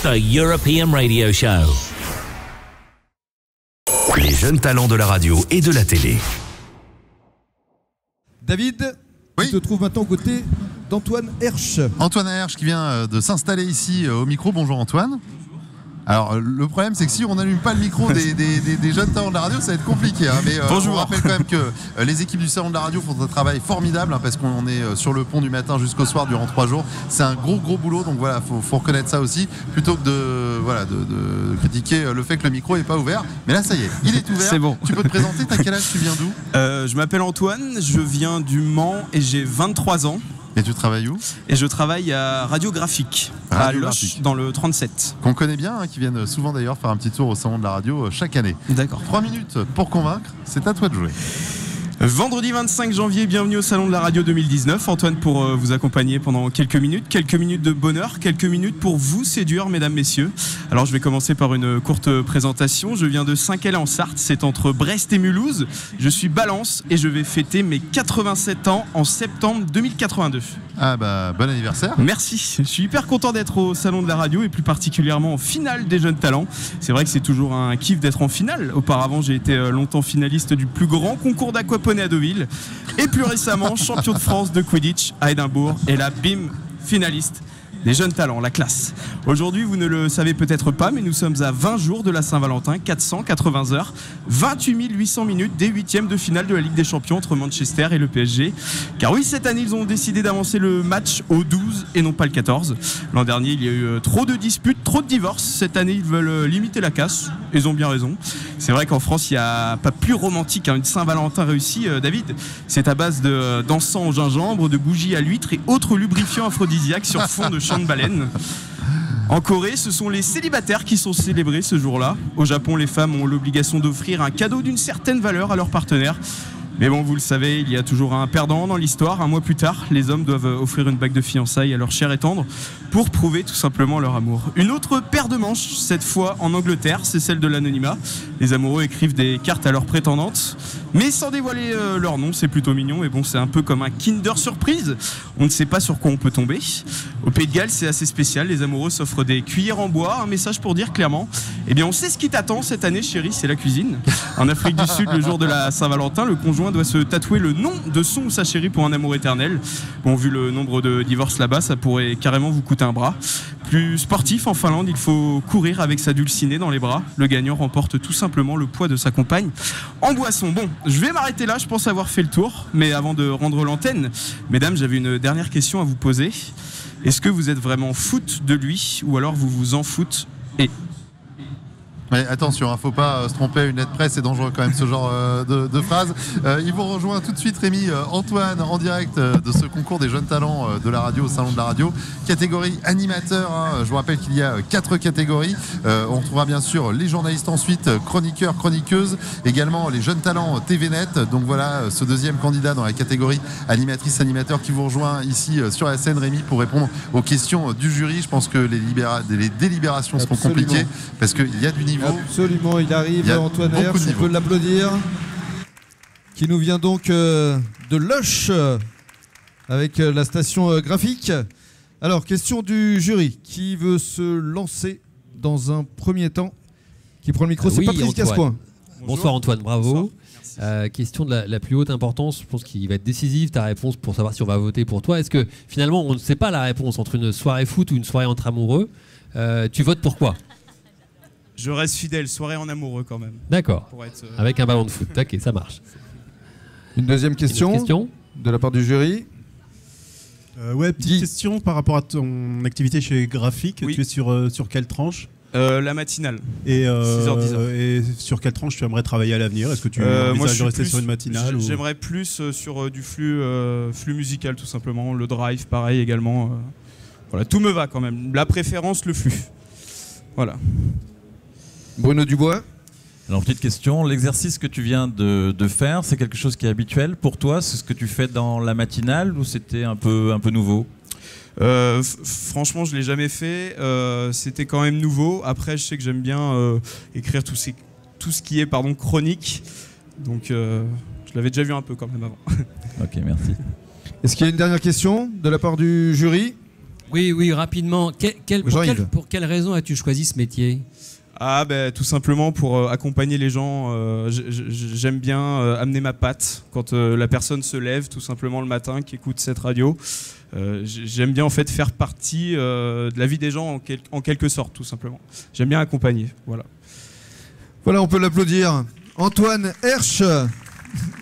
The European Radio Show. Les jeunes talents de la radio et de la télé. David, oui. Tu te trouves maintenant aux côtés d'Antoine Hersch. Antoine Hersch qui vient de s'installer ici au micro. Bonjour Antoine. Alors le problème c'est que si on n'allume pas le micro des jeunes talents de la radio, ça va être compliqué hein. Mais Bonjour. on rappelle quand même que les équipes du salon de la radio font un travail formidable hein, parce qu'on est sur le pont du matin jusqu'au soir durant 3 jours. C'est un gros boulot, donc voilà, faut reconnaître ça aussi, plutôt que de critiquer le fait que le micro n'est pas ouvert. Mais là ça y est, il est ouvert. C'est bon. Tu peux te présenter, t'as quel âge, tu viens d'où? Je m'appelle Antoine, je viens du Mans et j'ai 23 ans. Et tu travailles où? Et je travaille à Radiographique, à Loche, dans le 37. Qu'on connaît bien, hein, qui viennent souvent d'ailleurs faire un petit tour au salon de la radio chaque année. D'accord. 3 minutes pour convaincre, c'est à toi de jouer. Vendredi 25 janvier, bienvenue au Salon de la Radio 2019. Antoine pour vous accompagner pendant quelques minutes de bonheur, quelques minutes pour vous séduire, mesdames, messieurs. Alors je vais commencer par une courte présentation. Je viens de Saint-Quel en Sarthe, c'est entre Brest et Mulhouse. Je suis Balance et je vais fêter mes 87 ans en septembre 2082. Ah bah bon anniversaire. Merci, je suis hyper content d'être au Salon de la Radio et plus particulièrement en finale des jeunes talents. C'est vrai que c'est toujours un kiff d'être en finale. Auparavant j'ai été longtemps finaliste du plus grand concours d'aquaponie à Deauville et plus récemment champion de France de Quidditch à Édimbourg et là bim, finaliste des jeunes talents, la classe. Aujourd'hui, vous ne le savez peut-être pas, mais nous sommes à 20 jours de la Saint-Valentin, 480 heures, 28 800 minutes des huitièmes de finale de la Ligue des Champions entre Manchester et le PSG. Car oui, cette année, ils ont décidé d'avancer le match au 12 et non pas le 14. L'an dernier, il y a eu trop de disputes, trop de divorces. Cette année, ils veulent limiter la casse. Ils ont bien raison. C'est vrai qu'en France, il n'y a pas plus romantique qu'une Saint-Valentin réussie, David. C'est à base d'encens au gingembre, de bougies à l'huître et autres lubrifiants aphrodisiaques sur fond de champ de baleine. En Corée, ce sont les célibataires qui sont célébrés ce jour-là. Au Japon, les femmes ont l'obligation d'offrir un cadeau d'une certaine valeur à leur partenaire. Mais bon, vous le savez, il y a toujours un perdant dans l'histoire. Un mois plus tard, les hommes doivent offrir une bague de fiançailles à leur chair et tendre pour prouver tout simplement leur amour. Une autre paire de manches, cette fois en Angleterre, c'est celle de l'anonymat. Les amoureux écrivent des cartes à leurs prétendantes, mais sans dévoiler leur nom, c'est plutôt mignon. Mais bon, c'est un peu comme un Kinder Surprise. On ne sait pas sur quoi on peut tomber. Au Pays de Galles, c'est assez spécial. Les amoureux s'offrent des cuillères en bois, un message pour dire clairement, eh bien, on sait ce qui t'attend cette année, chérie, c'est la cuisine. En Afrique du Sud, le jour de la Saint-Valentin, le conjoint doit se tatouer le nom de son ou sa chérie pour un amour éternel. Bon, vu le nombre de divorces là-bas, ça pourrait carrément vous coûter un bras. Plus sportif, en Finlande, il faut courir avec sa dulcinée dans les bras. Le gagnant remporte tout simplement le poids de sa compagne en boisson. Bon, je vais m'arrêter là, je pense avoir fait le tour. Mais avant de rendre l'antenne, mesdames, j'avais une dernière question à vous poser. Est-ce que vous êtes vraiment foot de lui ou alors vous vous en foutez? Mais attention, faut pas se tromper, une lettre presse, c'est dangereux quand même ce genre de phrase. Ils vous rejoint tout de suite, Rémi, Antoine, en direct de ce concours des jeunes talents de la radio au Salon de la Radio. Catégorie animateur, hein. Je vous rappelle qu'il y a 4 catégories. On retrouvera bien sûr les journalistes ensuite, chroniqueurs, chroniqueuses, également les jeunes talents TVNet. Donc voilà ce deuxième candidat dans la catégorie animatrice-animateur qui vous rejoint ici sur la scène, Rémi, pour répondre aux questions du jury. Je pense que les délibérations seront compliquées parce qu'il y a du niveau. Absolument, il arrive, Antoine Hersch, on peut l'applaudir, qui nous vient donc de Loche avec la station graphique. Alors, question du jury, qui veut se lancer dans un premier temps? Qui prend le micro? C'est Patrice Gascoigne. Bonsoir Antoine, bravo. Question de la plus haute importance, je pense qu'il va être décisif ta réponse pour savoir si on va voter pour toi. Est-ce que finalement on ne sait pas la réponse entre une soirée foot ou une soirée entre amoureux? Tu votes pour quoi? Je reste fidèle, soirée en amoureux quand même. D'accord, avec un ballon de foot, ok, ça marche. Une deuxième question, de la part du jury. Petite question par rapport à ton activité chez Graphique. Oui. Tu es sur quelle tranche? La matinale. Et 6h-10h. Et sur quelle tranche tu aimerais travailler à l'avenir? Est-ce que tu envisages de rester sur une matinale J'aimerais plus sur du flux musical tout simplement. Le drive, pareil également. Voilà, tout me va quand même. La préférence, le flux. Voilà. Bruno Dubois. Alors, petite question, l'exercice que tu viens de faire, c'est quelque chose qui est habituel pour toi? C'est ce que tu fais dans la matinale ou c'était un peu nouveau? Franchement, je ne l'ai jamais fait. C'était quand même nouveau. Après, je sais que j'aime bien écrire tout ce qui est chronique. Donc, je l'avais déjà vu un peu quand même avant. Ok, merci. Est-ce qu'il y a une dernière question de la part du jury? Oui, rapidement. Pour quelle raison as-tu choisi ce métier ? Tout simplement pour accompagner les gens. J'aime bien amener ma patte quand la personne se lève tout simplement le matin, qui écoute cette radio. J'aime bien en fait faire partie de la vie des gens en quelque sorte, tout simplement. J'aime bien accompagner. Voilà, on peut l'applaudir. Antoine Hersch,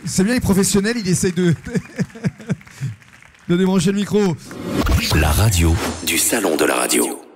c'est bien, il est professionnel, il essaye de débrancher le micro. La radio du Salon de la Radio.